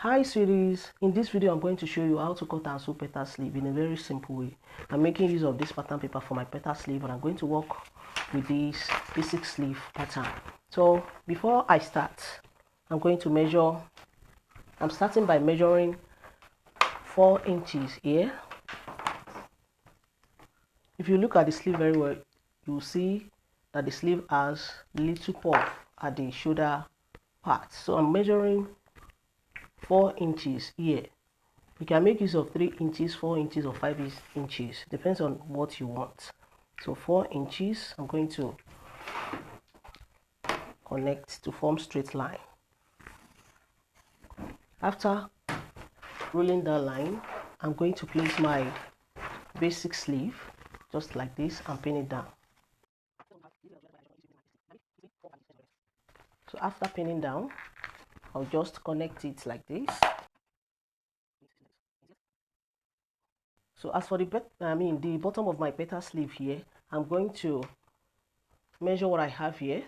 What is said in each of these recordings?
Hi sweeties, in this video I'm going to show you how to cut and sew petal sleeve in a very simple way. I'm making use of this pattern paper for my petal sleeve and I'm going to work with this basic sleeve pattern. So before I start, I'm starting by measuring 4 inches here. If you look at the sleeve very well, you'll see that the sleeve has little puff at the shoulder part. So I'm measuring 4 inches here. You can make use of 3 inches, 4 inches or 5 inches, depends on what you want. So 4 inches, I'm going to connect to form straight line. After rolling that line, I'm going to place my basic sleeve just like this and pin it down. So after pinning down, I'll just connect it like this. So as for the bottom of my petal sleeve here, I'm going to measure what I have here,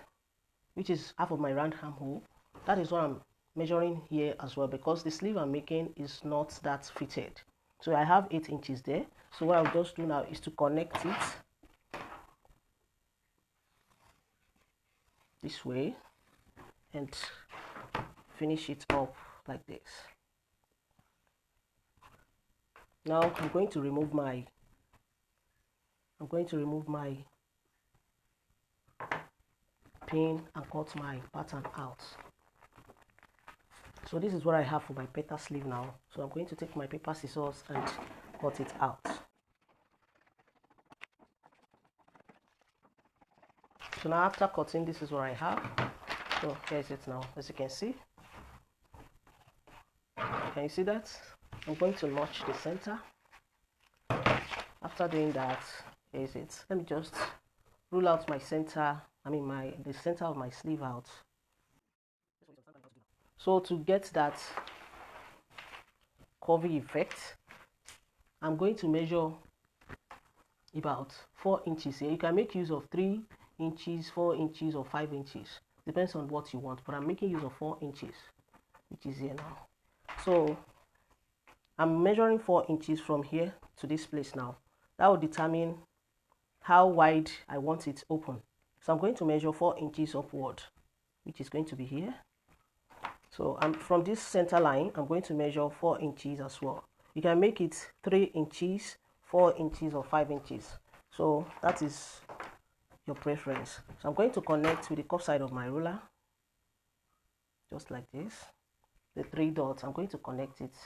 which is half of my round armhole. That is what I'm measuring here as well, because the sleeve I'm making is not that fitted. So I have 8 inches there. So what I'll just do now is to connect it this way and finish it up like this. Now I'm going to remove my pin and cut my pattern out. So this is what I have for my petal sleeve now. So I'm going to take my paper scissors and cut it out. So now after cutting, this is what I have. So here is it now, as you can see. Can you see that? I'm going to notch the center. After doing that, here is it. Let me just rule out my center, the center of my sleeve out. So to get that curvy effect, I'm going to measure about 4 inches here. You can make use of 3 inches, 4 inches or 5 inches. Depends on what you want, but I'm making use of 4 inches, which is here now. So I'm measuring 4 inches from here to this place now. That will determine how wide I want it open. So I'm going to measure 4 inches upward, which is going to be here. So from this center line, I'm going to measure 4 inches as well. You can make it 3 inches, 4 inches or 5 inches. So that is your preference. So I'm going to connect with the cuff side of my ruler, just like this. The 3 dots, I'm going to connect it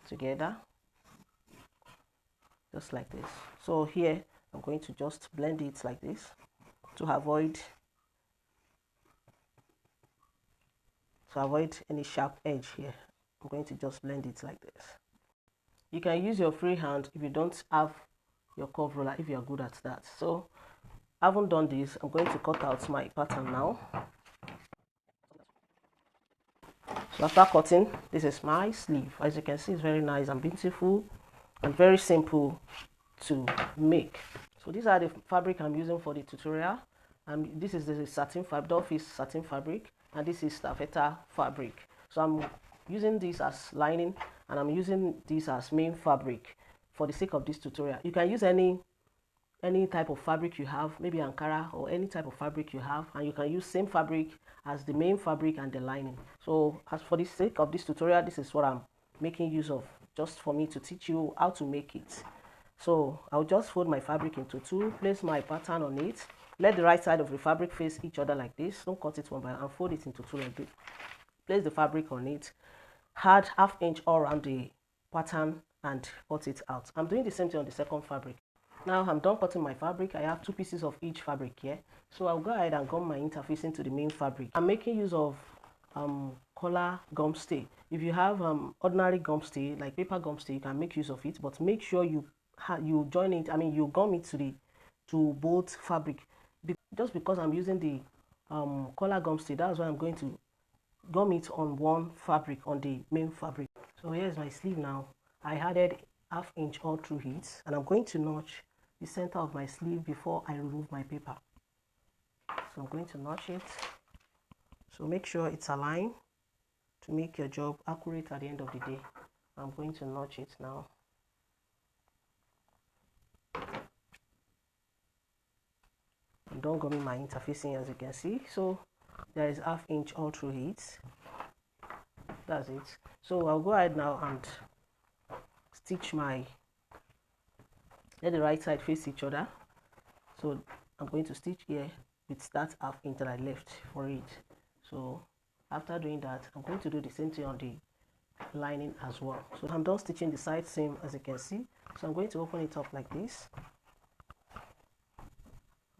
together, just like this. So here, I'm going to just blend it like this to avoid any sharp edge here. I'm going to just blend it like this. You can use your free hand if you don't have your curve ruler, if you are good at that. So I haven't done this. I'm going to cut out my pattern now. So after cutting, this is my sleeve. As you can see, it's very nice and beautiful and very simple to make. So these are the fabric I'm using for the tutorial. This is the satin fabric, Dolphin's satin fabric, and this is taffeta fabric. So I'm using this as lining and I'm using this as main fabric for the sake of this tutorial. You can use any type of fabric you have, maybe Ankara or any type of fabric you have, and you can use same fabric as the main fabric and the lining. So as for the sake of this tutorial, this is what I'm making use of, just for me to teach you how to make it. So I'll just fold my fabric into 2, place my pattern on it, let the right side of the fabric face each other like this, don't cut it one by one, and fold it into 2 like this. Place the fabric on it, add ½ inch all around the pattern and cut it out. I'm doing the same thing on the second fabric. Now I'm done cutting my fabric. I have 2 pieces of each fabric here, so I'll go ahead and gum my interface into the main fabric. I'm making use of collar gum stay. If you have ordinary gum stay, like paper gum stay, you can make use of it, but make sure you join it, you gum it to both fabric. Just because I'm using the collar gum stay, that's why I'm going to gum it on one fabric, on the main fabric. So here's my sleeve now. I added ½ inch all through it, and I'm going to notch the center of my sleeve before I remove my paper. So I'm going to notch it. So make sure it's aligned to make your job accurate at the end of the day. I'm going to notch it now. I'm done gumming my interfacing, as you can see. So there is 1/2 inch all through it. That's it. So I'll go ahead now and stitch let the right side face each other. So I'm going to stitch here with that 1/2 inch that I left for it. So after doing that, I'm going to do the same thing on the lining as well. So I'm done stitching the side seam, as you can see. So I'm going to open it up like this.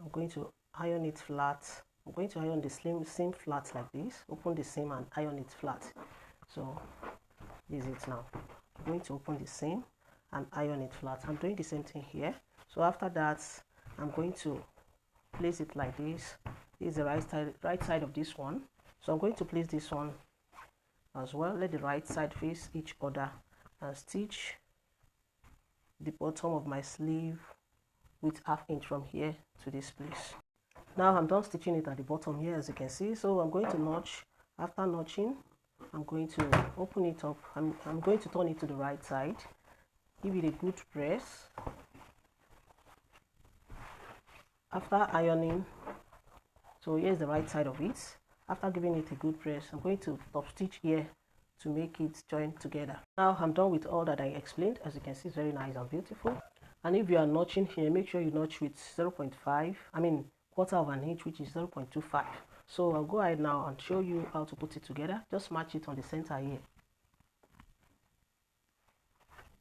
I'm going to iron it flat. I'm going to iron the seam flat like this. Open the seam and iron it flat. So this is it now. I'm going to open the seam and iron it flat. I'm doing the same thing here. So after that, I'm going to place it like this. This is the right side of this one. So I'm going to place this one as well. Let the right side face each other and stitch the bottom of my sleeve with 1/2 inch from here to this place. Now I'm done stitching it at the bottom here, as you can see. So I'm going to notch. After notching, I'm going to open it up. I'm going to turn it to the right side. Give it a good press. After ironing, so here's the right side of it. After giving it a good press, I'm going to top stitch here to make it join together. Now I'm done with all that I explained. As you can see, it's very nice and beautiful. And if you are notching here, make sure you notch with 0.5, quarter of an inch, which is 0.25. So I'll go ahead now and show you how to put it together. Just match it on the center here.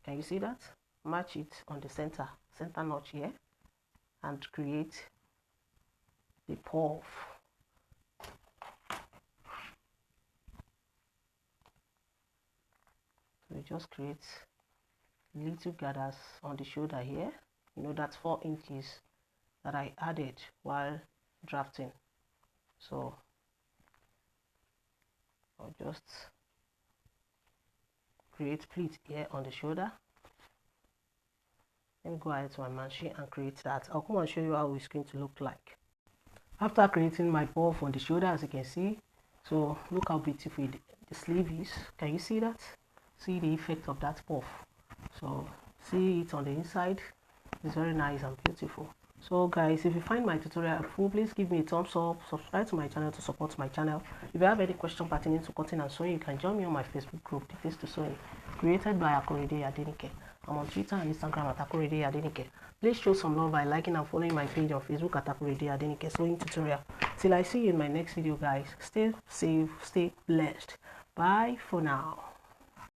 Can you see that? Match it on the center notch here and create the puff. So we just create little gathers on the shoulder here. You know, that's 4 inches that I added while drafting. So I'll just create pleat here on the shoulder. Let me go ahead to my machine and create that. I'll come and show you how it's going to look like. After creating my puff on the shoulder, as you can see, so look how beautiful the sleeve is. Can you see that? See the effect of that puff. So see it on the inside. It's very nice and beautiful. So guys, if you find my tutorial helpful, please give me a thumbs up, subscribe to my channel to support my channel. If you have any question pertaining to cutting and sewing, you can join me on my Facebook group, The Taste to Sewing, created by Akorede Adenike. I'm on Twitter and Instagram at Akorede Adenike. Please show some love by liking and following my page on Facebook at Akorede Adenike Sewing Tutorial. Till I see you in my next video, guys, stay safe, stay blessed. Bye for now.